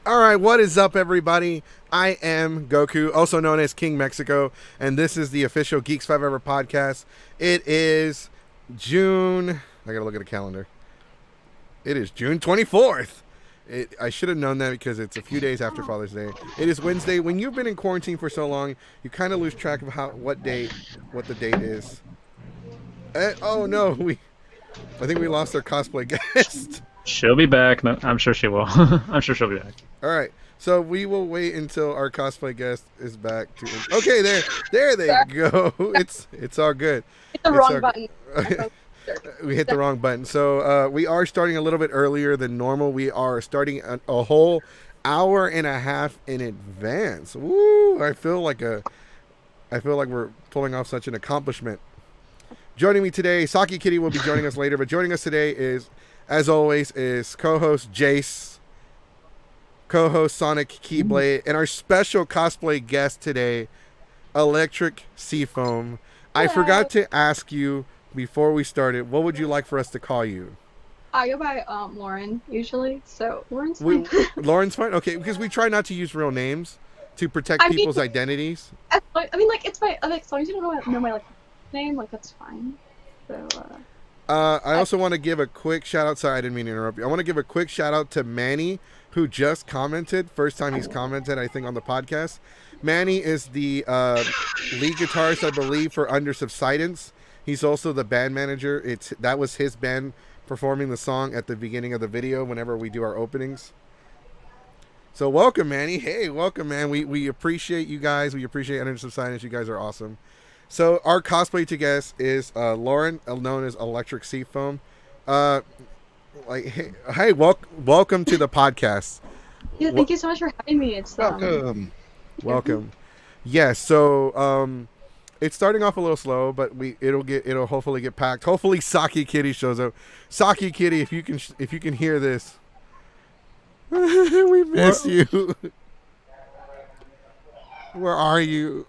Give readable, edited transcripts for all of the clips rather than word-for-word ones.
All right, what is up, everybody? I am Goku, also known as King Mexico, and this is the official Geeks 5 Ever podcast. It is June... I gotta look at the calendar. It is June 24th. I should have known that because it's a few days after Father's Day. It is Wednesday. When you've been in quarantine for so long, you kind of lose track of what the date is. Oh no, I think we lost our cosplay guest. She'll be back. No, I'm sure she will. I'm sure she'll be back. All right, so we will wait until our cosplay guest is back. Okay, there they go. It's all good. Hit the wrong button. We hit the wrong button. So we are starting a little bit earlier than normal. We are starting a whole hour and a half in advance. Woo! I feel like we're pulling off such an accomplishment. Joining me today, Saki Kitty will be joining us later, but joining us today is, as always, is co-host Jace, co-host Sonic Keyblade, and our special cosplay guest today, Electric SeaFoam. I forgot to ask you before we started, what would you like for us to call you? I go by Lauren usually, so Lauren's fine. Lauren's fine? Okay, because we try not to use real names to protect people's identities. I mean, like, it's my, like, as long as you don't know my like name, like, that's fine. So, I also want to give a quick shout out. Sorry, I didn't mean to interrupt you. I want to give a quick shout out to Manny, who just commented. First time he's commented, I think, on the podcast. Manny is the lead guitarist, I believe, for Under Subsidence. He's also the band manager. That was his band performing the song at the beginning of the video whenever we do our openings. So welcome, Manny. Hey, welcome, man. We appreciate you guys. We appreciate Under Subsidence. You guys are awesome. So our cosplay to guest is Lauren, known as Electric SeaFoam. Hey, welcome to the podcast. Yeah, thank you so much for having me. It's welcome. Yes, so it's starting off a little slow, but it'll hopefully get packed. Hopefully, Saki Kitty shows up. Saki Kitty, if you can hear this, we miss you. Where are you?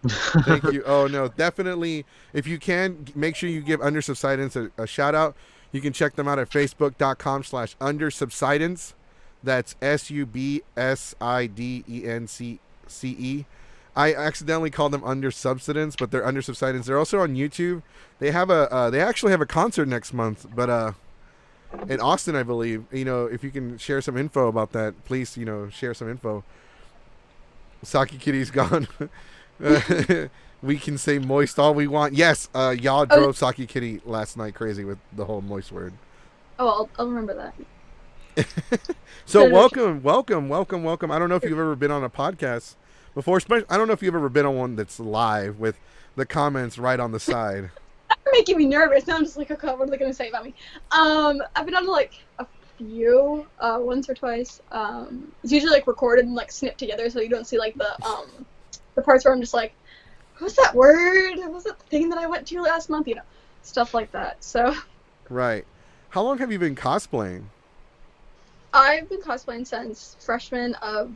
Thank you. Oh no, definitely. If you can, make sure you give Under Subsidence a shout out. You can check them out at facebook.com/undersubsidence. That's SUBSIDENCE. I accidentally called them Under Subsidence, but they're Under Subsidence. They're also on YouTube. They actually have a concert next month, but in Austin, I believe. If you can share some info about that, please, share some info. Saki Kitty's gone. We can say moist all we want. Yes, y'all drove Saki Kitty last night crazy with the whole moist word. Oh, I'll remember that. So welcome. I don't know if you've ever been on a podcast before. I don't know if you've ever been on one that's live with the comments right on the side. You're making me nervous. Now I'm just like, okay, what are they gonna say about me? I've been on like a few, once or twice. It's usually like recorded and like snipped together, so you don't see like the parts where I'm just like, what's that word? What was that thing that I went to last month? Stuff like that. So. Right. How long have you been cosplaying? I've been cosplaying since freshman of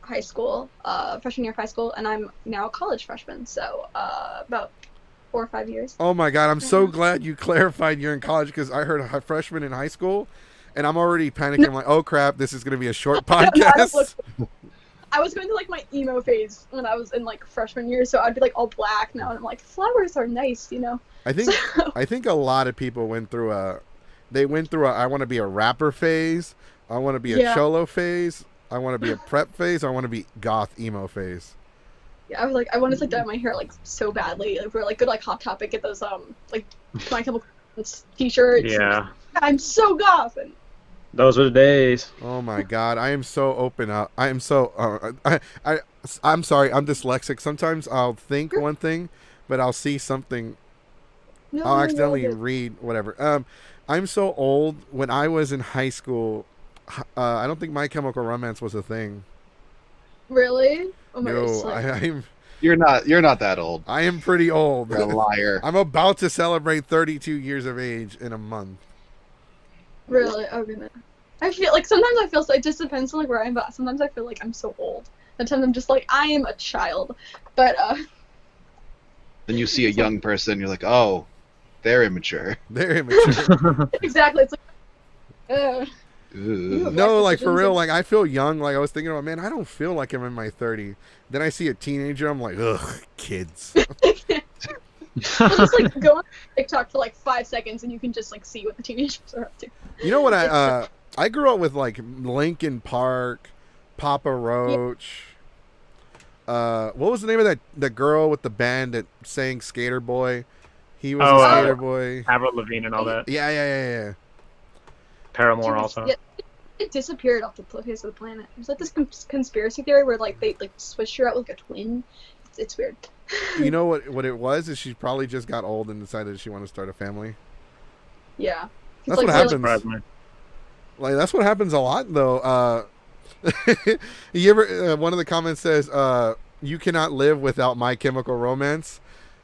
high school, freshman year of high school, and I'm now a college freshman, so about 4 or 5 years. Oh my god, I'm so glad you clarified you're in college, because I heard a freshman in high school, and I'm already panicking. I'm like, oh crap, this is going to be a short podcast. I was going to like my emo phase when I was in like freshman year, so I'd be like all black now, and I'm like, flowers are nice, I think a lot of people went through a I want to be a rapper phase, I want to be a cholo phase, I want to be a prep phase, I want to be goth emo phase. Yeah, I wanted to dye my hair like so badly. Like, we're like good like Hot Topic, get those like My Chemical t-shirts. Yeah. I'm so goth. And those were the days. Oh my god, I am so open up. I am so I'm sorry, I'm dyslexic. Sometimes I'll think one thing, but I'll see something. I'll accidentally read whatever. I'm so old. When I was in high school, I don't think My Chemical Romance was a thing. Really? Oh my no, God. You're not that old. I am pretty old. You're a liar. I'm about to celebrate 32 years of age in a month. Really? Oh goodness. I feel like sometimes I feel so. It just depends on like where I am, but sometimes I feel like I'm so old. Sometimes I'm just like I am a child, but Then you see a young person, you're like, oh, they're immature. They're immature. Exactly. It's like. Ooh. No, like for decisions real, and- like I feel young. Like I was thinking about, man, I don't feel like I'm in my 30s. Then I see a teenager, I'm like, ugh, kids. Well, just like go on TikTok for like 5 seconds and you can just like see what the teenagers are up to. You know what I grew up with like Linkin Park, Papa Roach. What was the name of that girl with the band that sang Skater Boy? He was a Skater Boy. Avril Lavigne and all that. Yeah. Paramore Dude, also. yeah, it disappeared off the face of the planet. There's like this conspiracy theory where like they like switched her out with like a twin. It's weird. You know what it was? Is she probably just got old and decided she wanted to start a family. Yeah. That's like, what really- happens. Surprised me. Like that's what happens a lot though. You ever? One of the comments says, "You cannot live without My Chemical Romance."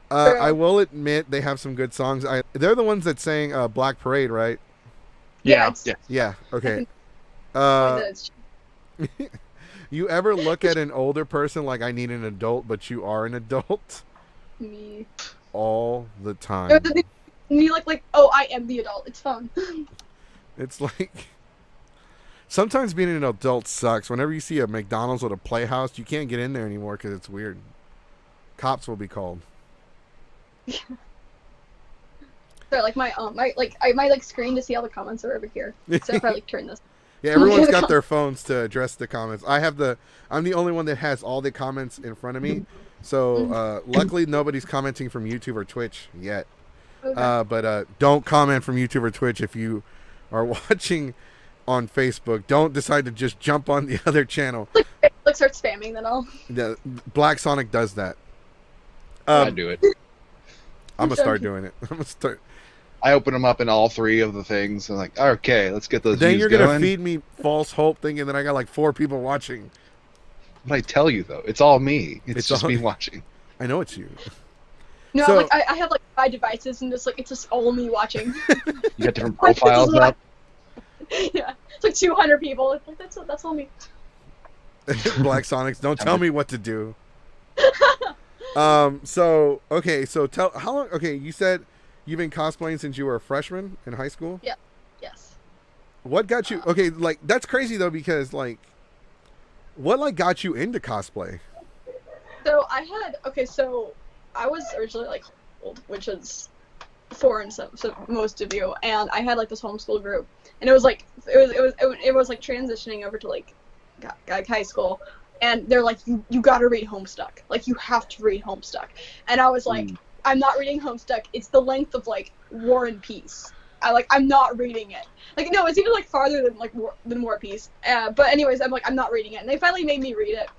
True. I will admit they have some good songs. They're the ones that sang Black Parade, right? Yeah. It's, Yeah. Yeah. Okay. it's- You ever look at an older person like I need an adult, but you are an adult? me. All the time. And you like, oh, I am the adult. It's fun. It's like sometimes being an adult sucks. Whenever you see a McDonald's with a playhouse, you can't get in there anymore because it's weird. Cops will be called. So like my my screen to see all the comments are over here. So if I like turn this. Yeah, everyone's got their phones to address the comments. I'm the only one that has all the comments in front of me. So luckily nobody's commenting from YouTube or Twitch yet. Okay. But don't comment from YouTube or Twitch if you are watching on Facebook. Don't decide to just jump on the other channel. Like start spamming, then I'll. The Black Sonic does that. I do it. I'm gonna start doing it. I'm gonna start. I open them up in all 3 of the things. And like, okay, let's get those Then views you're gonna going. feed me false hope, thinking that I got like 4 people watching. But I tell you though, it's all me. It's It's just all- me watching. I know it's you. No, So- like I have like 5 devices and it's just all me watching. You got different profiles up. Yeah, it's like 200 people. It's like that's all me. Black Sonics, don't tell me what to do. So okay, so tell how long. Okay, you said you've been cosplaying since you were a freshman in high school. Yes. What got you? Okay, like that's crazy though because like, what like got you into cosplay? So so I was originally like homeschooled, which is foreign to most of you, and I had like this homeschool group, and it was like it was like transitioning over to like high school, and they're like you got to read Homestuck, like you have to read Homestuck, and I was like I'm not reading Homestuck. It's the length of like War and Peace. I'm not reading it. Like no, it's even like farther than like War and Peace. But anyways, I'm not reading it, and they finally made me read it.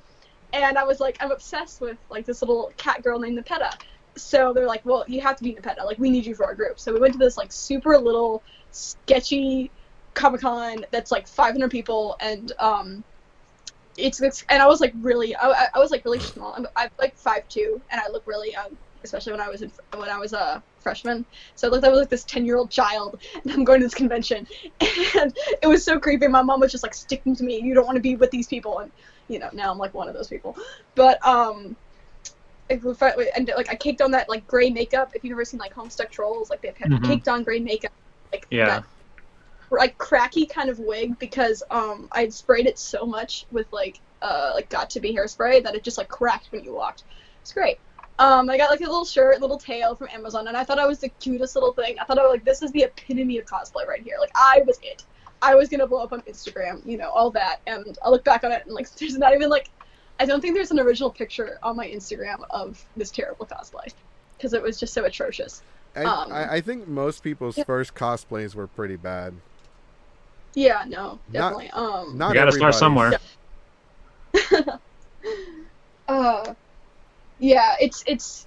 And I was like, I'm obsessed with like this little cat girl named Nepeta. So they're like, well, you have to be Nepeta. Like, we need you for our group. So we went to this like super little sketchy Comic-Con that's like 500 people, and it's and I was like really, I was like really small. I'm like 5'2", and I look really young, especially when I was a freshman. So I was like this 10-year-old child, and I'm going to this convention, and it was so creepy. My mom was just like sticking to me. You don't want to be with these people, and you know, now I'm like one of those people. But and like I caked on that like gray makeup. If you've ever seen like Homestuck trolls, like they've caked on gray makeup, like that, like cracky kind of wig, because I'd sprayed it so much with like Got to Be hairspray that it just like cracked when you walked. It's great. I got like a little shirt, little tail from Amazon, and I thought I was the cutest little thing. I thought I was like, this is the epitome of cosplay right here. Like I was it. I was gonna blow up on Instagram, you know, all that, and I look back on it and like there's not even like, I don't think there's an original picture on my Instagram of this terrible cosplay, because it was just so atrocious. I think most people's first cosplays were pretty bad. Yeah, no, definitely. Not You gotta start somewhere. Yeah, it's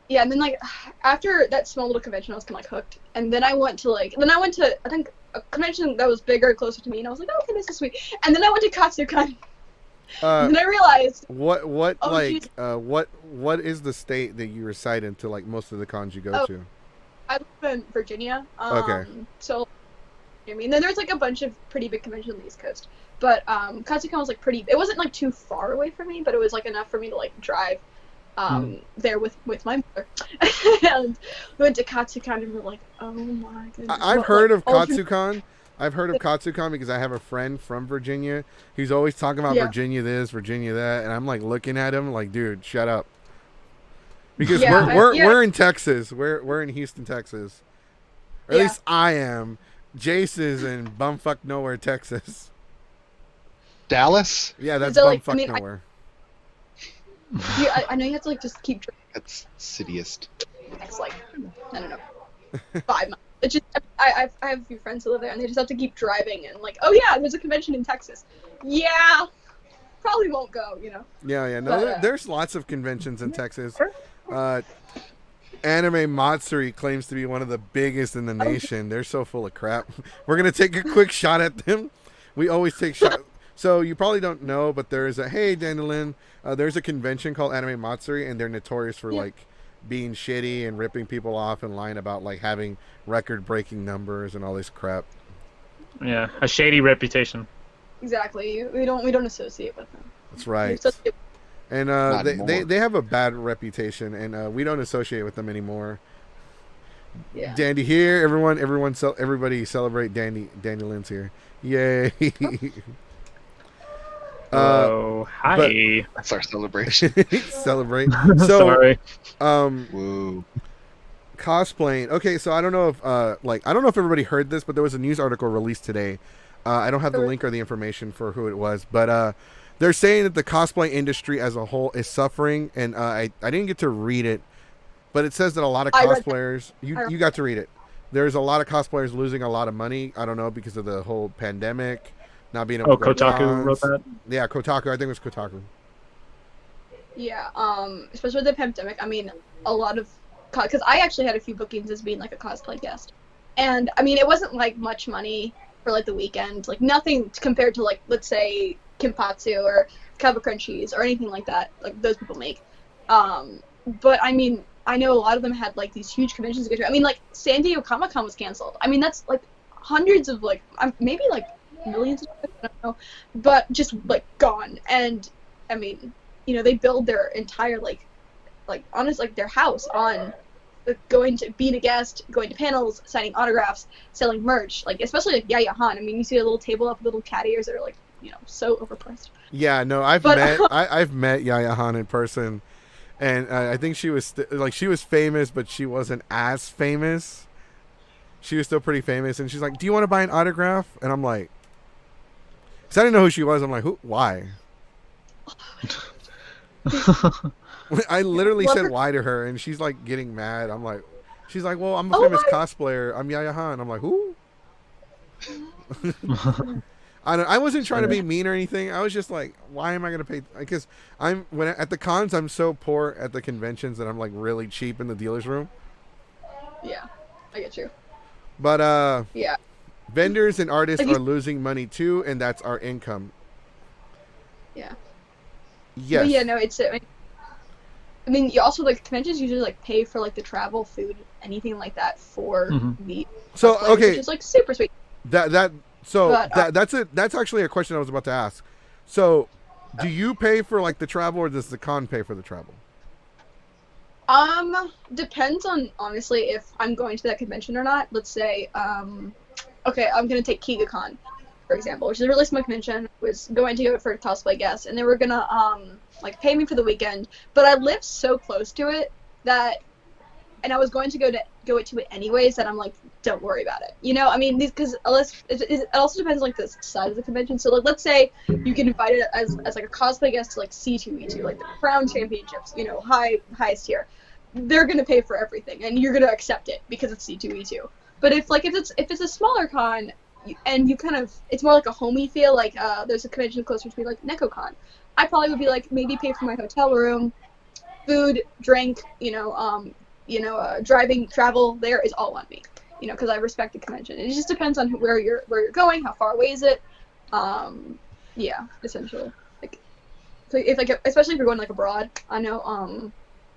yeah, and then like after that small little convention, I was kind of like hooked, and then I went to I think a convention that was bigger, closer to me, and I was like, oh, okay, this is sweet. And then I went to Katsucon, and then I realized what Oh, what is the state that you reside in to like most of the cons you go to? I live in Virginia. Okay. So, I mean, then there's like a bunch of pretty big conventions on the East Coast, but Katsucon was like pretty. It wasn't like too far away from me, but it was like enough for me to like drive there with my mother. And we went to Katsucon and we're like, oh my goodness. I've heard of Katsucon, I've heard of Katsucon because I have a friend from Virginia. He's always talking about Yeah. Virginia this, Virginia that, and I'm like looking at him like, dude, shut up. Because Yeah, we're in Texas. We're in Houston, Texas. Or at Yeah. least I am. Jace is in bumfuck nowhere, Texas. Dallas? Yeah, that's So, like, bumfuck I mean, nowhere. I know you have to like just keep driving That's cityest. the next like I don't know 5 months. It's just I have a few friends who live there and they just have to keep driving and like, oh yeah, there's a convention in Texas. Yeah, probably won't go. Yeah. No, But, there's lots of conventions in Texas. Anime Matsuri claims to be one of the biggest in the nation. They're so full of crap. We're gonna take a quick shot at them. We always take shots. So you probably don't know, but there's Dandelion. There's a convention called Anime Matsuri, and they're notorious for like being shitty and ripping people off and lying about like having record-breaking numbers and all this crap. Yeah, a shady reputation. Exactly. We don't associate with them. That's We right. associate- And Not they anymore. have a bad reputation, and we don't associate with them anymore. Yeah. Dandy here, everybody celebrate Dandelion's here. Yay! Oh, hi. That's our celebration. Celebrate. So, Sorry. Whoa. cosplaying. Okay, so I don't know if I don't know if everybody heard this, but there was a news article released today. I don't have the link or the information for who it was, but they're saying that the cosplay industry as a whole is suffering, and I didn't get to read it, but it says that a lot of I read that. cosplayers you got to read it. There's a lot of cosplayers losing a lot of money. I don't know, because of the whole pandemic, not being able Oh, to go to Kotaku wrote cons. that? Yeah, Kotaku. I think it was Kotaku. Yeah. Especially with the pandemic. I mean, a lot of because I actually had a few bookings as being like a cosplay guest, and I mean it wasn't like much money for like the weekend, like nothing compared to like let's say Kimpatsu or Kabukrunchies or anything like that, like those people make. But I mean, I know a lot of them had like these huge conventions to go to. I mean, like San Diego Comic-Con was canceled. I mean, that's like hundreds of like maybe like millions of dollars, I don't know, but just like gone. And I mean, they build their entire like honest like their house on going to being a guest, going to panels, signing autographs, selling merch, like especially like Yaya Han. I mean, you see a little table up with little cat ears that are like so overpriced. Yeah, no, I've met Yaya Han in person, and I think she was she was famous, but she wasn't as famous. She was still pretty famous, and she's like, "Do you want to buy an autograph?" And I'm like, because I didn't know who she was. I'm like, "Who? Why?" I literally said why to her, and she's like getting mad. I'm like, she's like, "Well, I'm a famous cosplayer. I'm Yaya Han." I'm like, "Who?" I wasn't trying to be mean or anything. I was just like, why am I going to pay? Because at the cons, I'm so poor at the conventions that I'm like really cheap in the dealer's room. Yeah, I get you. But yeah, vendors and artists are losing money too, and that's our income. Yeah. Yes. But yeah, no, it's. I mean, you also like conventions usually like pay for like the travel, food, anything like that for the. So okay, which is like super sweet. That's actually a question I was about to ask. So, do you pay for like the travel, or does the con pay for the travel? Depends on honestly if I'm going to that convention or not. Let's say, okay, I'm gonna take KigaCon, for example, which is a really small convention. I was going to go for a cosplay guest, and they were gonna like pay me for the weekend, but I live so close to it that, and I was going to go to it anyways, that I'm like, don't worry about it. I mean, because it also depends on like the size of the convention. So like, let's say you get invited as like a cosplay guest to like C2E2, like the Crown Championships, highest tier. They're gonna pay for everything, and you're gonna accept it because it's C2E2. But if it's a smaller con, and you kind of, it's more like a homey feel, like there's a convention closer to me, like NecoCon. I probably would be like, maybe pay for my hotel room, food, drink, driving, travel. There is all on me, because I respect the convention. It just depends on where you're going, how far away is it. Yeah, essentially. Like, so if like, especially if you're going like abroad. I know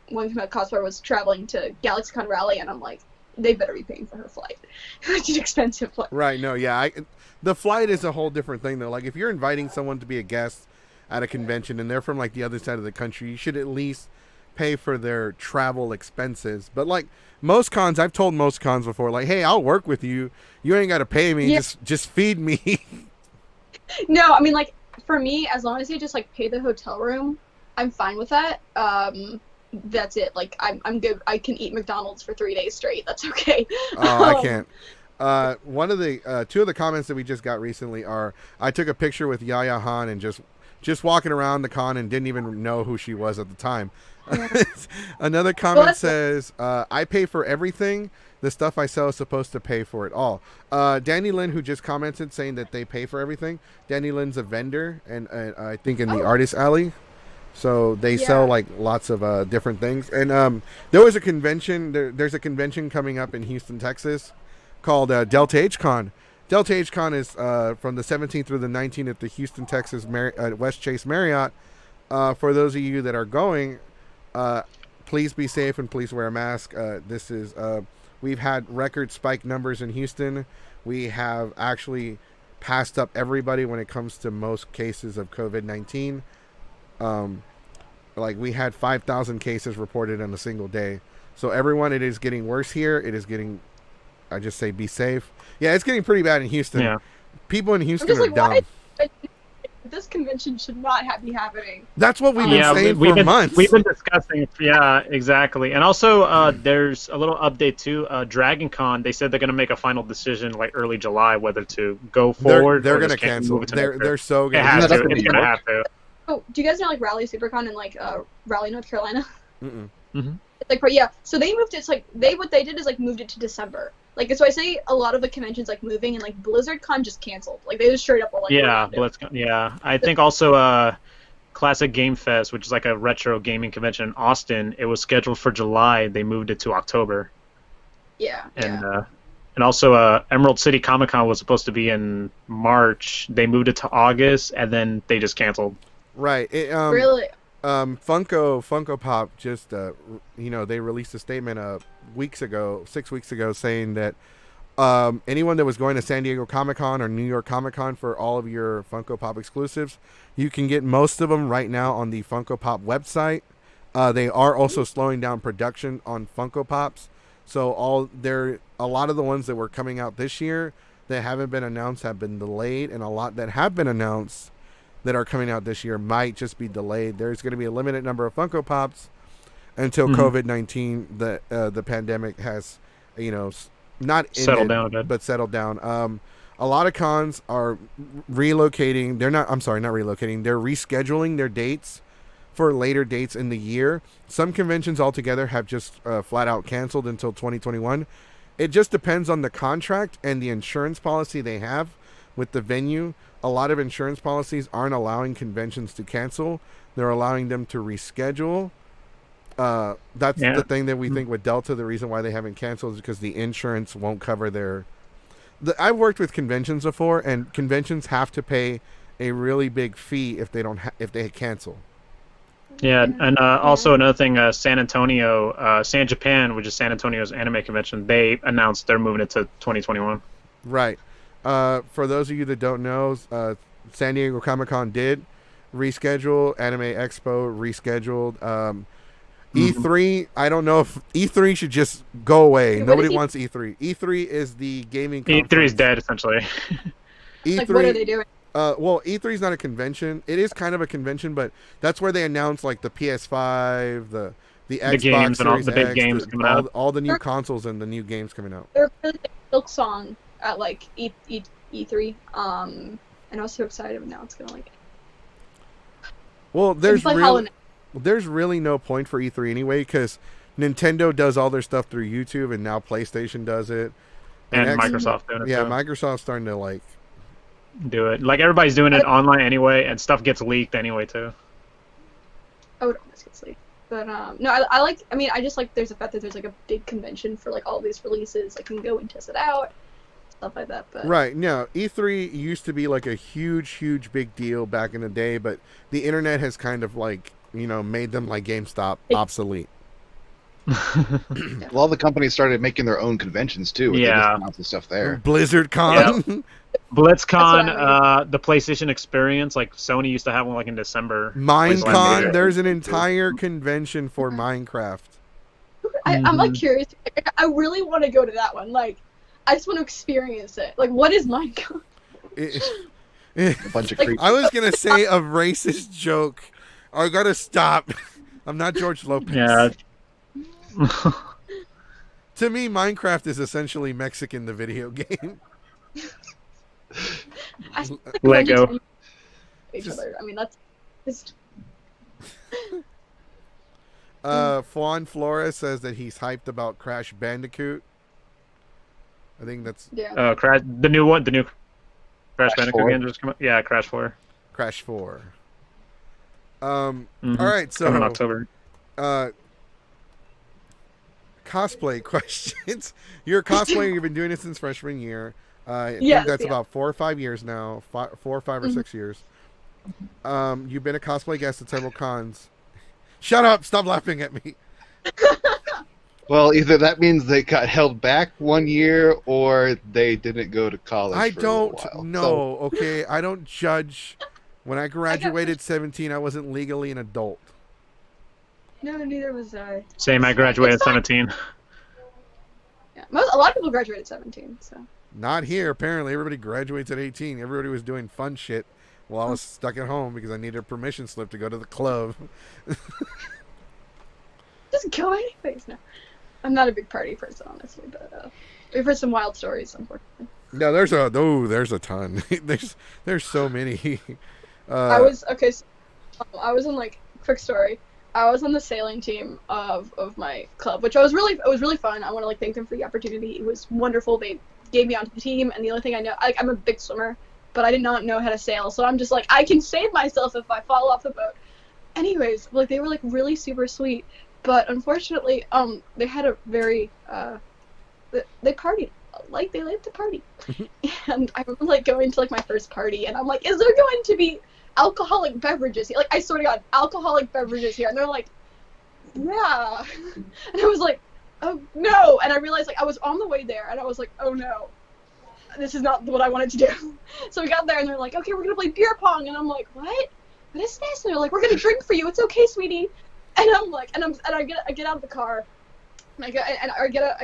one cosplayer was traveling to GalaxyCon Raleigh, and I'm like, they better be paying for her flight. It's an expensive flight. Right. No. Yeah. The flight is a whole different thing, though. Like, if you're inviting someone to be a guest at a convention and they're from like the other side of the country, you should at least pay for their travel expenses. But like most cons, I've told most cons before, like, hey, I'll work with you. You ain't got to pay me. Yeah. Just feed me. No, I mean, like, for me, as long as you just, like, pay the hotel room, I'm fine with that. That's it. Like, I'm good. I can eat McDonald's for 3 days straight. That's okay. Oh, I can't. One of the two of the comments that we just got recently are, I took a picture with Yaya Han and just walking around the con and didn't even know who she was at the time. Yeah. Another comment Well, says, I pay for everything. The stuff I sell is supposed to pay for it all. Danny Lynn, who just commented saying that they pay for everything. Danny Lynn's a vendor, and I think in the Artist Alley. So they sell like lots of different things. And there was a convention. There's a convention coming up in Houston, Texas, called Delta H Con. Delta H Con is from the 17th through the 19th at the Houston, Texas West Chase Marriott. For those of you that are going, please be safe and please wear a mask. This is we've had record spike numbers in Houston. We have actually passed up everybody when it comes to most cases of COVID-19. Like we had 5,000 cases reported in a single day. So everyone, it is getting worse here. It is getting, I just say be safe. Yeah, it's getting pretty bad in Houston. Yeah. People in Houston just are like, dumb. why? This convention should not be happening. That's what we've been saying for months. We've been discussing. Yeah, exactly. And also, there's a little update too. Dragon Con, they said they're going to make a final decision like early July whether to go forward. They're or going to just cancel. move it to They're so It going has to. to. It's going to have to. Oh, do you guys know like Raleigh SuperCon in like Raleigh, North Carolina? Mm-mm. Mm-hmm. It's like so they moved it. It's like what they did is like moved it to December. Like so I say a lot of the conventions like moving and like BlizzardCon just canceled. Like they just straight up were like Yeah, BlizzCon. Yeah, I think also Classic Game Fest, which is like a retro gaming convention in Austin. It was scheduled for July. They moved it to October. Yeah. And also Emerald City Comic Con was supposed to be in March. They moved it to August, and then they just canceled. Right. Really? Funko Pop just they released a statement 6 weeks ago saying that anyone that was going to San Diego Comic-Con or New York Comic-Con for all of your Funko Pop exclusives, you can get most of them right now on the Funko Pop website. They are also slowing down production on Funko Pops, so a lot of the ones that were coming out this year that haven't been announced have been delayed, and a lot that have been announced that are coming out this year might just be delayed. There's going to be a limited number of Funko Pops until COVID-19, the pandemic has, not Settled ended, down a bit. but settled down. A lot of cons are relocating. Not relocating. They're rescheduling their dates for later dates in the year. Some conventions altogether have just flat out canceled until 2021. It just depends on the contract and the insurance policy they have with the venue. A lot of insurance policies aren't allowing conventions to cancel. They're allowing them to reschedule. That's the thing that we think with Delta, the reason why they haven't canceled is because the insurance won't cover their... I've worked with conventions before, and conventions have to pay a really big fee if they cancel. Yeah, and also another thing, San Antonio, San Japan, which is San Antonio's anime convention, they announced they're moving it to 2021. Right. For those of you that don't know, San Diego Comic-Con did reschedule. Anime Expo rescheduled. E3, I don't know if E3 should just go away. Nobody wants E3. E3 is the gaming conference. E3 is dead, essentially. E3, Like what are they doing? Well, E3 is not a convention. It is kind of a convention, but that's where they announce like the PS5, the Xbox games and all Series the big X, games coming out. all the new consoles and the new games coming out. They're really like Silk Song at like E3. And I was so excited, but now it's gonna like. Well, It's like Hollow Knight. there's really no point for E3 anyway, because Nintendo does all their stuff through YouTube, and now PlayStation does it, And Microsoft doing it Yeah, too. Microsoft's starting to like Do it. Like everybody's doing it online anyway, and stuff gets leaked anyway too. I would almost get sleep. But no, I just like there's a fact that there's like a big convention for like all these releases. I can go and test it out, stuff like that. But right. No, E3 used to be like a huge big deal back in the day, but the internet has kind of like made them like GameStop obsolete. Well, all the companies started making their own conventions too. They just Yeah. announced the stuff there. Blizzard Con. BlitzCon, the PlayStation Experience, like Sony used to have one like in December. Minecon. There's an entire convention for Minecraft. I'm like curious. I really want to go to that one. Like, I just want to experience it. Like, what is Minecon? A bunch of creepy. I was gonna say a racist joke. I gotta stop. I'm not George Lopez. Yeah. To me, Minecraft is essentially Mexican, the video game. Lego. Each other. I mean, that's. It's... Juan Flores says that he's hyped about Crash Bandicoot. I think that's Yeah. Crash, the new one, the new Crash Bandicoot 4? game just come out. Yeah, Crash 4. Crash 4. Mhm. All right, so Coming in October. Cosplay questions. You're a cosplayer. You've been doing it since freshman year. I think Yes, that's yeah. about 4 or 5 years now. 4 or 5 or 6 years. You've been a cosplay guest at several cons. Shut up! Stop laughing at me. Well, either that means they got held back 1 year, or they didn't go to college. I for a little don't while. know. Okay, I don't judge. When I graduated 17, I wasn't legally an adult. No, neither was I. Same, I graduated at It's fine. 17. Yeah. A lot of people graduate at 17, so. Not here. Apparently, everybody graduates at 18. Everybody was doing fun shit while I was stuck at home because I needed a permission slip to go to the club. Just go anyways. No, I'm not a big party person, honestly, but we've heard some wild stories, unfortunately. No, there's a ton. there's so many. I was okay. So, I was on like quick story. I was on the sailing team of my club, which it was really fun. I want to like thank them for the opportunity. It was wonderful. They gave me onto the team, and the only thing I know, I'm a big swimmer, but I did not know how to sail. So I'm just like, I can save myself if I fall off the boat. Anyways, like they were like really super sweet, but unfortunately, they had a very they partied. Like they like to party, and I remember like going to like my first party, and I'm like, is there going to be alcoholic beverages here? Like, I swear to God, alcoholic beverages here. And they're like, yeah. And I was like, oh no. And I realized like I was on the way there, and I was like, oh no, this is not what I wanted to do. So we got there, and they're like, okay, we're gonna play beer pong. And I'm like, what is this? And they're like, we're gonna drink for you. It's okay, sweetie. And I'm like, and I get out of the car, and I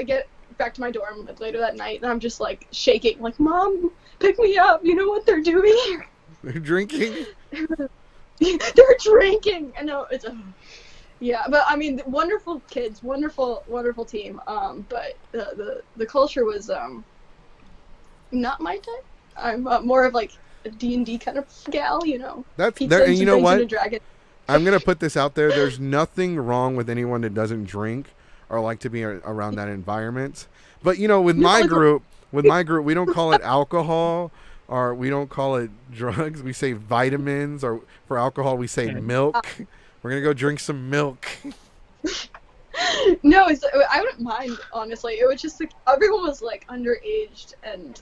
get back to my dorm later that night, and I'm just like shaking, like, Mom, pick me up. You know what they're doing? They're drinking. They're drinking. I know it's yeah, but I mean, wonderful kids, wonderful team. But the culture was not my type. I'm more of like a D&D kind of gal, you know. That's Pizza there, and and you some know Dungeons what? and Dragons. I'm gonna put this out there. There's nothing wrong with anyone that doesn't drink or like to be around that environment. But you know, with my group, we don't call it alcohol, or we don't call it drugs. We say vitamins, or for alcohol we say milk. We're gonna go drink some milk. No, I wouldn't mind, honestly. It was just like everyone was like underaged, and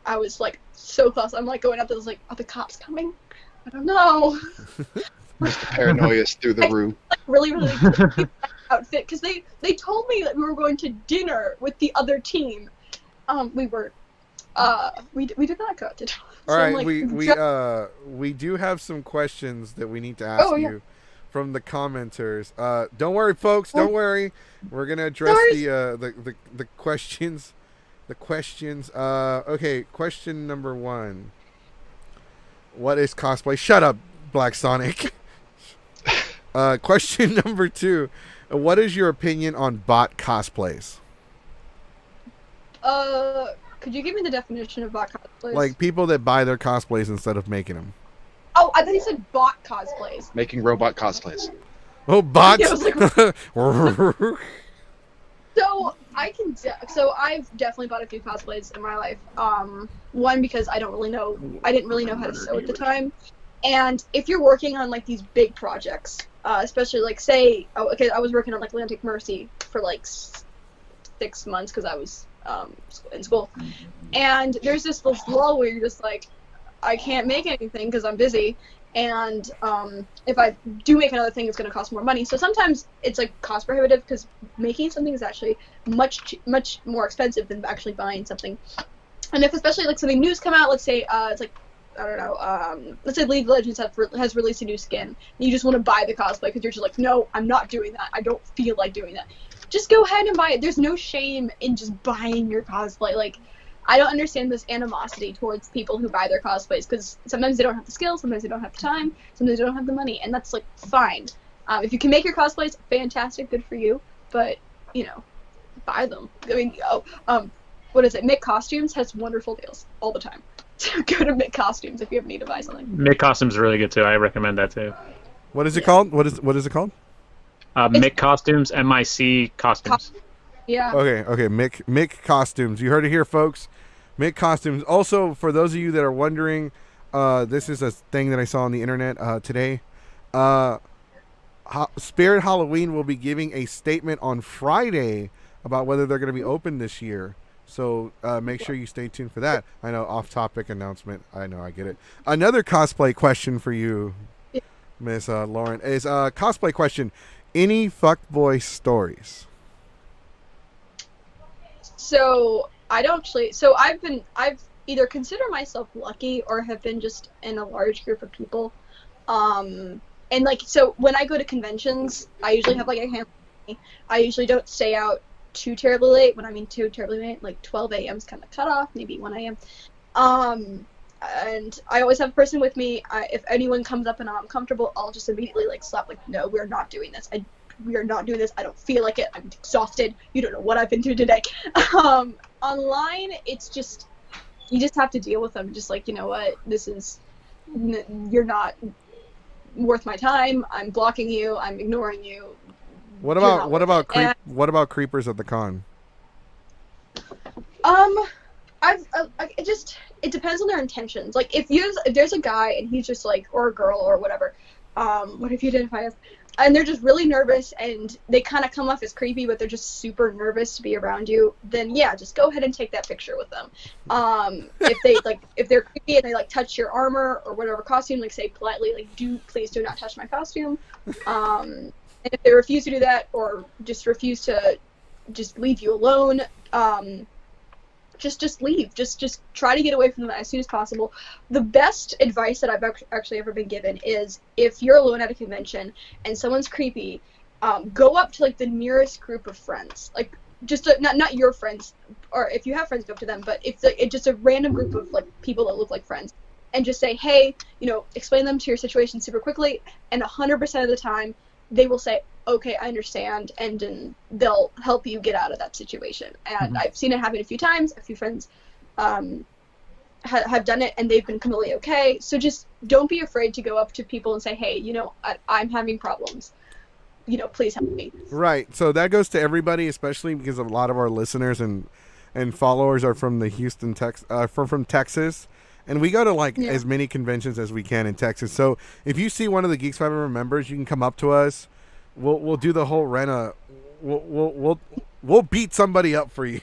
I was like so close. I'm like going up there, I was like, are the cops coming? I don't know. Just the paranoia's through the roof. Like, really outfit, because they told me that we were going to dinner with the other team. We did not go out to dinner. All right, like, we do have some questions that we need to ask you from the commenters. Don't worry, folks. Don't worry. We're gonna address the questions. The questions. Okay. Question number 1. What is cosplay? Shut up, Black Sonic. Question number 2. What is your opinion on bot cosplays? Could you give me the definition of bot cosplays? Like people that buy their cosplays instead of making them. Oh, I thought you said bot cosplays. Making robot cosplays. Oh, bots! Yeah, I was like, so I've definitely bought a few cosplays in my life. One, because I didn't really know how to sew at the time. And if you're working on like these big projects, especially like say, I was working on like Atlantic Mercy for like 6 months because I was in school. And there's this lull where you're just like, I can't make anything because I'm busy, and if I do make another thing, it's going to cost more money. So sometimes it's like cost prohibitive because making something is actually much more expensive than actually buying something. And if especially like something new's come out, let's say it's like, I don't know, let's say League of Legends has released a new skin, and you just want to buy the cosplay because you're just like, no, I'm not doing that. I don't feel like doing that. Just go ahead and buy it. There's no shame in just buying your cosplay. Like, I don't understand this animosity towards people who buy their cosplays because sometimes they don't have the skill, sometimes they don't have the time, sometimes they don't have the money, and that's like fine. If you can make your cosplays, fantastic, good for you. But buy them. I mean, what is it? Mick Costumes has wonderful deals all the time. So go to Mick Costumes if you ever need to buy something. Mick Costumes is really good too. I recommend that too. What is it called? What is it called? Mick Costumes, MIC Costumes. Yeah. Okay. Mick Costumes. You heard it here, folks. Mick Costumes. Also, for those of you that are wondering, this is a thing that I saw on the internet today. Spirit Halloween will be giving a statement on Friday about whether they're going to be open this year. So make sure you stay tuned for that. I know, off-topic announcement. I know, I get it. Another cosplay question for you, Miss Lauren, is a cosplay question. Any fuckboy stories? So I've either considered myself lucky or have been just in a large group of people. And like, so when I go to conventions, I usually have like a handful. I usually don't stay out too terribly late. When I mean too terribly late, like 12 a.m. is kind of cut off, maybe 1 a.m. And I always have a person with me. If anyone comes up and I'm uncomfortable, I'll just immediately like slap, like, no, we're not doing this. We are not doing this. I don't feel like it. I'm exhausted. You don't know what I've been through today. Online, it's just, you just have to deal with them. Just like, you know what, you're not worth my time. I'm blocking you. I'm ignoring you. What about creepers at the con? It depends on their intentions. Like if there's a guy and he's just like, or a girl or whatever, what if you identify as, and they're just really nervous and they kind of come off as creepy, but they're just super nervous to be around you, then yeah, just go ahead and take that picture with them. If they're creepy and they like touch your armor or whatever costume, like say politely, like, please do not touch my costume. And if they refuse to do that or just refuse to just leave you alone, just leave. Just try to get away from them as soon as possible. The best advice that I've actually ever been given is if you're alone at a convention and someone's creepy, go up to like the nearest group of friends, like just not your friends, or if you have friends, go up to them. But if it's just a random group of like people that look like friends, and just say, hey, explain them to your situation super quickly, and 100% of the time they will say, okay, I understand, and then they'll help you get out of that situation. And I've seen it happen a few times. A few friends have done it, and they've been completely okay. So just don't be afraid to go up to people and say, hey, I'm having problems. Please help me. Right. So that goes to everybody, especially because a lot of our listeners and followers are from the Houston, from Texas. And we go to as many conventions as we can in Texas. So if you see one of the Geeks 500 members, you can come up to us. We'll do the whole rent. We'll beat somebody up for you.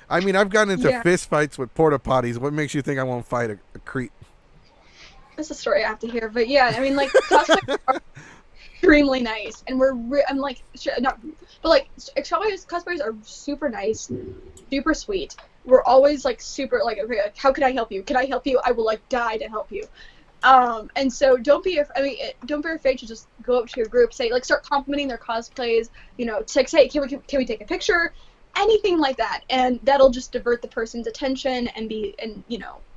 I mean, I've gotten into fist fights with porta potties. What makes you think I won't fight a creep? That's a story I have to hear. But yeah, I mean, like, cosplayers are extremely nice, and cosplayers are super nice, super sweet. We're always like super like, okay, like, how can I help you? Can I help you? I will like die to help you. And so don't be afraid to just go up to your group, say, like, start complimenting their cosplays, to say, can we take a picture, anything like that, and that'll just divert the person's attention and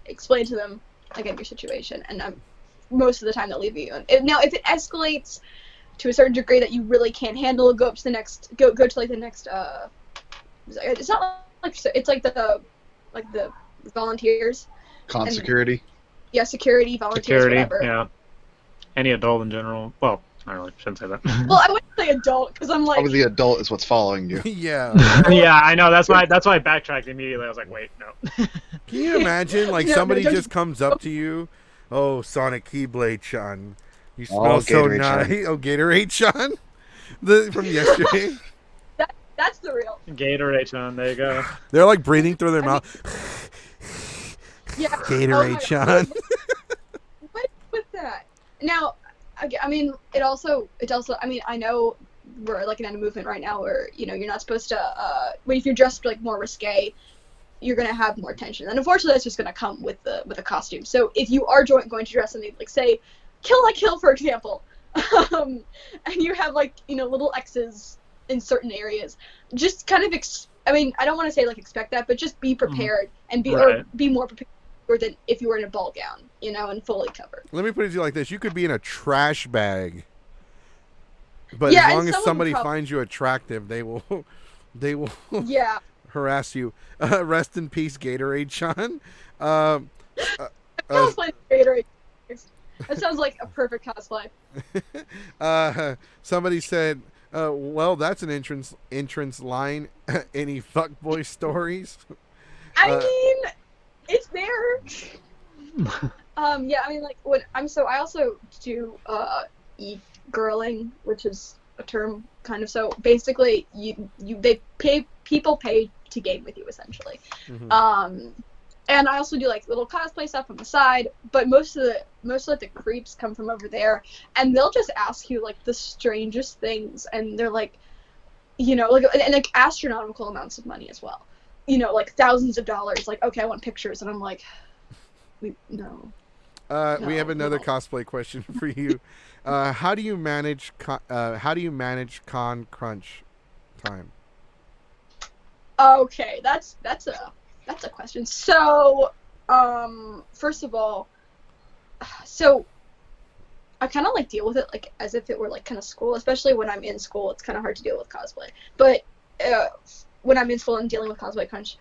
explain to them again your situation, and most of the time they'll leave you. Now, if it escalates to a certain degree that you really can't handle, go to the next. It's not like it's like the volunteers. Security. Yeah, security, volunteers, whatever. Yeah. Any adult in general. Well, I really shouldn't say that. Well, I wouldn't say adult because I'm like. Probably the adult is what's following you. Yeah. Yeah, I know. That's why I backtracked immediately. I was like, wait, no. Can you imagine, somebody just comes up to you, oh, Sonic Keyblade-chan, you smell so nice. Oh, Gatorade-chan, from yesterday. That's the real. Gatorade-chan, there you go. They're like breathing through their mouth. Yeah. Gatorade-chan. Now, I mean, it also, I mean, I know we're like in a movement right now where, you know, you're not supposed to, if you're dressed like more risque, you're gonna have more tension, and unfortunately, that's just gonna come with the costume. So if you are going to dress something like, say, Kill la Kill, for example, and you have like, you know, little X's in certain areas, just kind of I mean, I don't want to say like expect that, but just be prepared and be more prepared than if you were in a ball gown, you know, and fully covered. Let me put it to you like this: you could be in a trash bag, but Yeah, as long as somebody will finds you attractive, they will yeah. harass you. Rest in peace, Gatorade, Sean. Uh, Cosplay Gatorade. That sounds like a perfect cosplay. Somebody said, "Well, that's an entrance line." Any fuckboy stories? I mean, it's there. Yeah, I mean, like, I also do e-girling, which is a term kind of, so basically people pay to game with you, essentially. Mm-hmm. And I also do like little cosplay stuff on the side, but most of the creeps come from over there, and they'll just ask you like the strangest things, and they're like, you know, like astronomical amounts of money as well, you know, like thousands of dollars. Like, okay, I want pictures, and I'm like, no. We have another cosplay question for you. How do you manage con crunch time? Okay, that's a question. So, first of all, so I kind of like deal with it like as if it were like kind of school, especially when I'm in school. It's kind of hard to deal with cosplay, but when I'm in school and dealing with cosplay crunch,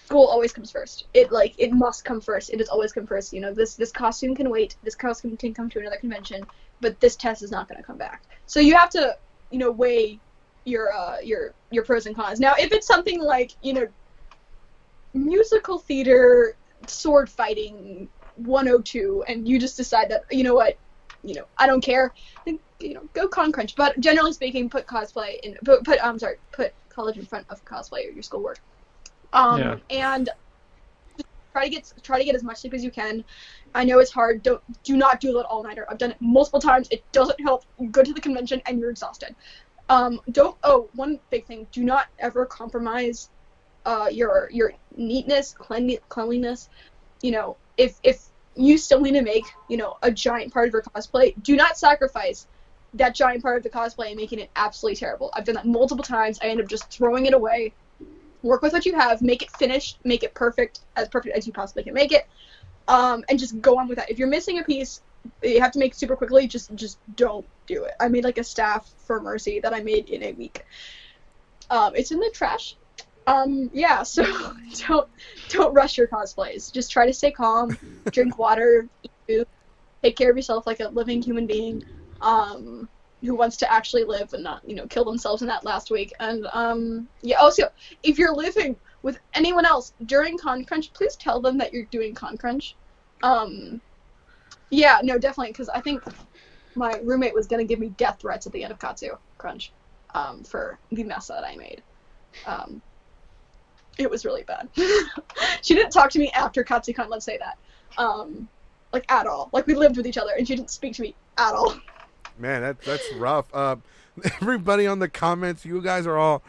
school always comes first. It must come first. It has always come first. You know, this costume can wait. This costume can come to another convention, but this test is not going to come back. So you have to, you know, weigh your pros and cons. Now, if it's something like, you know, musical theater sword fighting 102, and you just decide that, you know what, you know, I don't care, then, you know, go con crunch. But generally speaking, put college in front of cosplay or your schoolwork. And try to get as much sleep as you can. I know it's hard. Do not do that all-nighter. I've done it multiple times. It doesn't help. You go to the convention and you're exhausted. One big thing, do not ever compromise your neatness, cleanliness. You know, if you still need to make, you know, a giant part of your cosplay, do not sacrifice that giant part of the cosplay and making it absolutely terrible. I've done that multiple times. I end up just throwing it away. Work with what you have, make it finished, make it perfect as you possibly can make it, and just go on with that. If you're missing a piece, you have to make it super quickly, just don't do it. I made like a staff for Mercy that I made in a week. It's in the trash. Yeah, so don't rush your cosplays. Just try to stay calm, drink water, eat food, take care of yourself like a living human being, who wants to actually live and not, you know, kill themselves in that last week. And yeah, also, if you're living with anyone else during con crunch, please tell them that you're doing con crunch. Yeah, no, definitely, because I think my roommate was gonna give me death threats at the end of Katsu crunch, for the mess that I made. It was really bad. She didn't talk to me after KatsuCon, let's say that. Like, at all. Like, we lived with each other, and she didn't speak to me at all. Man, that's rough. Everybody on the comments, you guys are all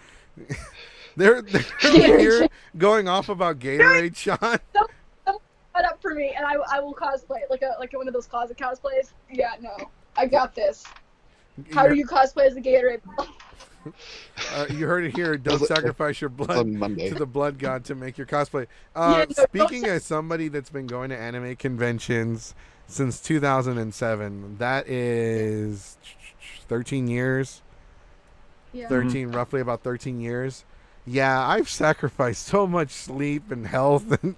they're here going off about Gatorade, Sean. Put up for me, and I will cosplay like one of those closet cosplays. Yeah, no, I got this. How do you cosplay as a Gatorade? You heard it here. Don't sacrifice your blood to the blood god to make your cosplay. Speaking as somebody that's been going to anime conventions since 2007, that is 13 years. Yeah. 13, roughly about 13 years. Yeah, I've sacrificed so much sleep and health. And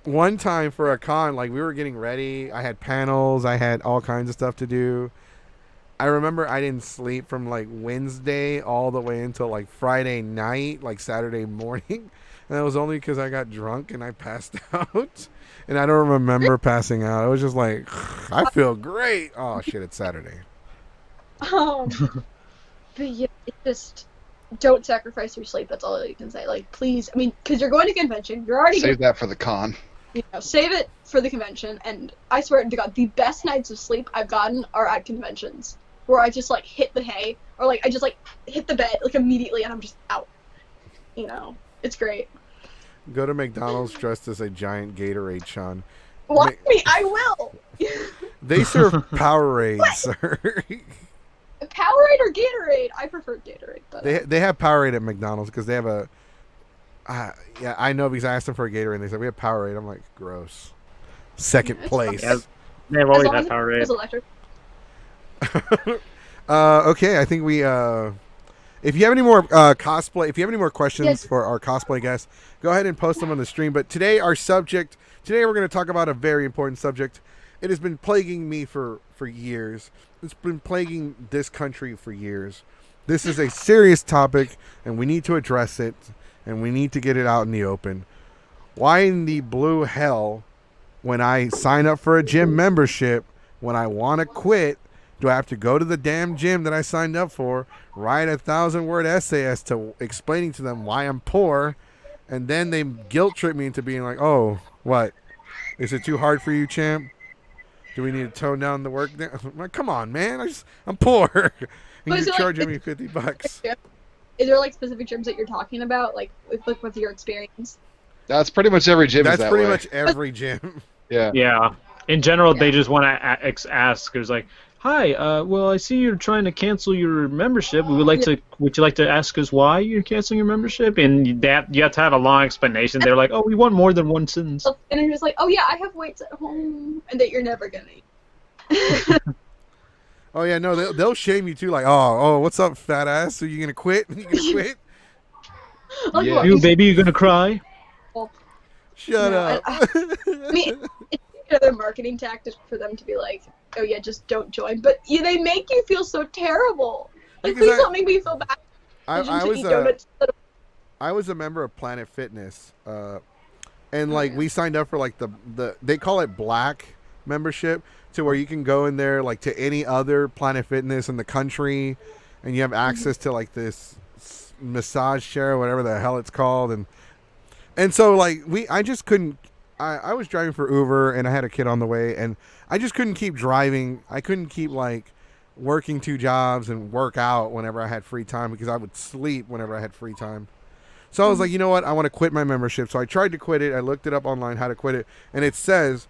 one time for a con, like, we were getting ready. I had panels. I had all kinds of stuff to do. I remember I didn't sleep from like Wednesday all the way until like Friday night, like Saturday morning. And that was only because I got drunk and I passed out. And I don't remember passing out. I was just like, I feel great. Oh shit, it's Saturday. But yeah, just don't sacrifice your sleep. That's all you can say. Like, please, I mean, because you're going to convention. You're already save that for the con. save it for the convention. And I swear to God, the best nights of sleep I've gotten are at conventions, where I just like hit the hay, or like I just like hit the bed like immediately, and I'm just out. It's great. Go to McDonald's dressed as a giant Gatorade, Sean. Watch me, I will. They serve Powerade, sir. Powerade or Gatorade? I prefer Gatorade, but They have Powerade at McDonald's because they have a. Yeah, I know because I asked them for a Gatorade and they said we have Powerade. I'm like, gross. Second place. Yeah, they've always had Powerade. It's electric. Okay, I think we. If you have any more cosplay, if you have any more questions for our cosplay guests, go ahead and post them on the stream. But today, we're going to talk about a very important subject. It has been plaguing me for years. It's been plaguing this country for years. This is a serious topic, and we need to address it, and we need to get it out in the open. Why in the blue hell, when I sign up for a gym membership, when I want to quit, do I have to go to the damn gym that I signed up for, write a 1,000-word essay as to explaining to them why I'm poor, and then they guilt trip me into being like, oh, what? Is it too hard for you, champ? Do we need to tone down the work? I'm like, come on, man. I'm poor. And you're charging me $50. Is there like specific gyms that you're talking about, like with your experience? That's pretty much every gym. That's is that pretty way. much every gym. Yeah. Yeah. In general, they just want to ask. It's like, hi, well, I see you're trying to cancel your membership. Would you like to ask us why you're canceling your membership? And that you have to have a long explanation. They're like, oh, we want more than one sentence. And you're just like, oh yeah, I have weights at home, and that you're never gonna eat. Oh yeah, no, they'll shame you too. Like, oh, what's up, fat ass? So you gonna quit? You gonna quit? Like, Yeah. what, You baby, you gonna cry? Shut up. I mean, it's another marketing tactic for them to be like, oh yeah, just don't join. But they make you feel so terrible. Like, Because please don't make me feel bad. I was a member of Planet Fitness, and like we signed up for like the they call it black membership, to where you can go in there like to any other Planet Fitness in the country, and you have access to like this massage chair or whatever the hell it's called, and so like I just couldn't. I was driving for Uber and I had a kid on the way, and I just couldn't keep driving. I couldn't keep like working 2 jobs and work out whenever I had free time, because I would sleep whenever I had free time. So I was like, you know what? I want to quit my membership. So I tried to quit it. I looked it up online how to quit it, and it says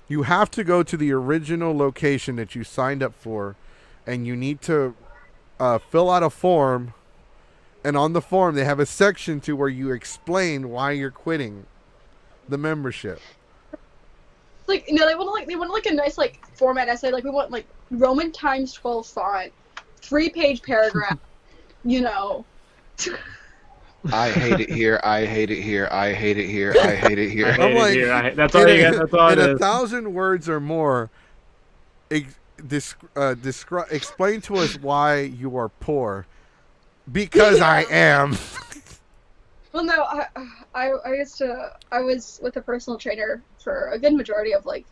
you have to go to the original location that you signed up for, and you need to fill out a form. And on the form, they have a section to where you explain why you're quitting the membership. Like, they want like a nice like format essay. Like, we want like Roman times 12 font, 3-page paragraph. I hate it here. I hate it here. I hate it here. I hate it here. I'm like, that's all you get. That's all it in is. 1,000 words or more, explain to us why you are poor. Because I am. Well, no, I was with a personal trainer for a good majority of like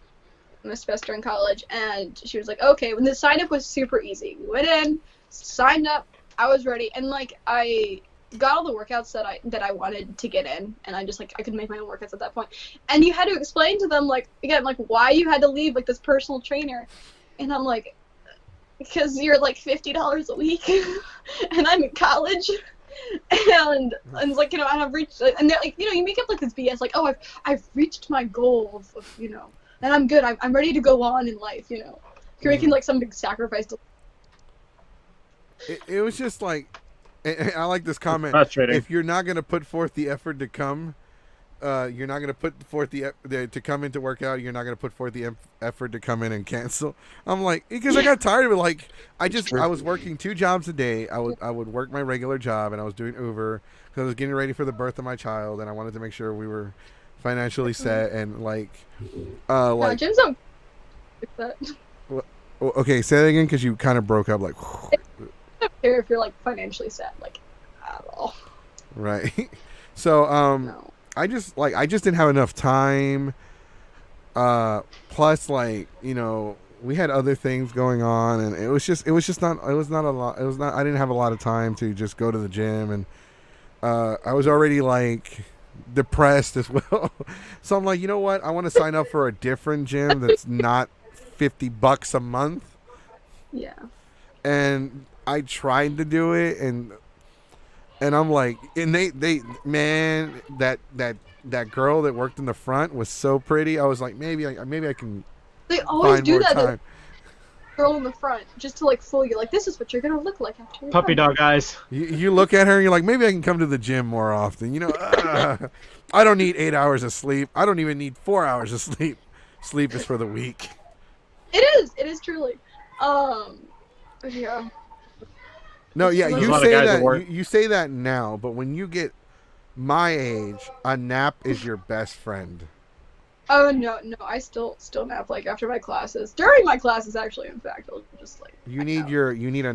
my semester in college, and she was like, okay, when the sign up was super easy. We went in, signed up, I was ready, and like I got all the workouts that I wanted to get in, and I just like I could make my own workouts at that point. And you had to explain to them like again like why you had to leave like this personal trainer, and I'm like, because you're like $50 a week, and I'm in college. And like, I have reached, and they're like, you make up like this BS, like, oh, I've reached my goal of and I'm good, I'm ready to go on in life, you're making like some big sacrifice to. It was just like, I like this comment. If you're not going to put forth the effort to come, you're not going to put forth to come in to work out. You're not going to put forth the effort to come in and cancel. I'm like, because I got tired of it. Like, I was working 2 jobs a day. I would work my regular job, and I was doing Uber because I was getting ready for the birth of my child, and I wanted to make sure we were financially set and like. Jim's not like that. Okay, say that again because you kind of broke up. Like, I don't care if you're like financially set, like at all. Right. So No. I just didn't have enough time. Plus, like, we had other things going on, and it was not a lot. I didn't have a lot of time to just go to the gym, and I was already like depressed as well. So I'm like, you know what? I want to sign up for a different gym that's not $50 a month. Yeah. And I tried to do it, and I'm like, and they man, that girl that worked in the front was so pretty. I was like, maybe I can They always find do more that. time. Girl in the front, just to like fool you. Like, this is what you're gonna look like after you're Puppy done. dog eyes. You look at her and you're like, maybe I can come to the gym more often. You know, I don't need 8 hours of sleep. I don't even need 4 hours of sleep. Sleep is for the weak. It is. It is truly. Yeah. No, yeah, There's a you lot of say guys that that work. you say that now, but when you get my age, a nap is your best friend. Oh no, I still nap like after my classes. During my classes, actually, in fact, I'll just like. You need a nap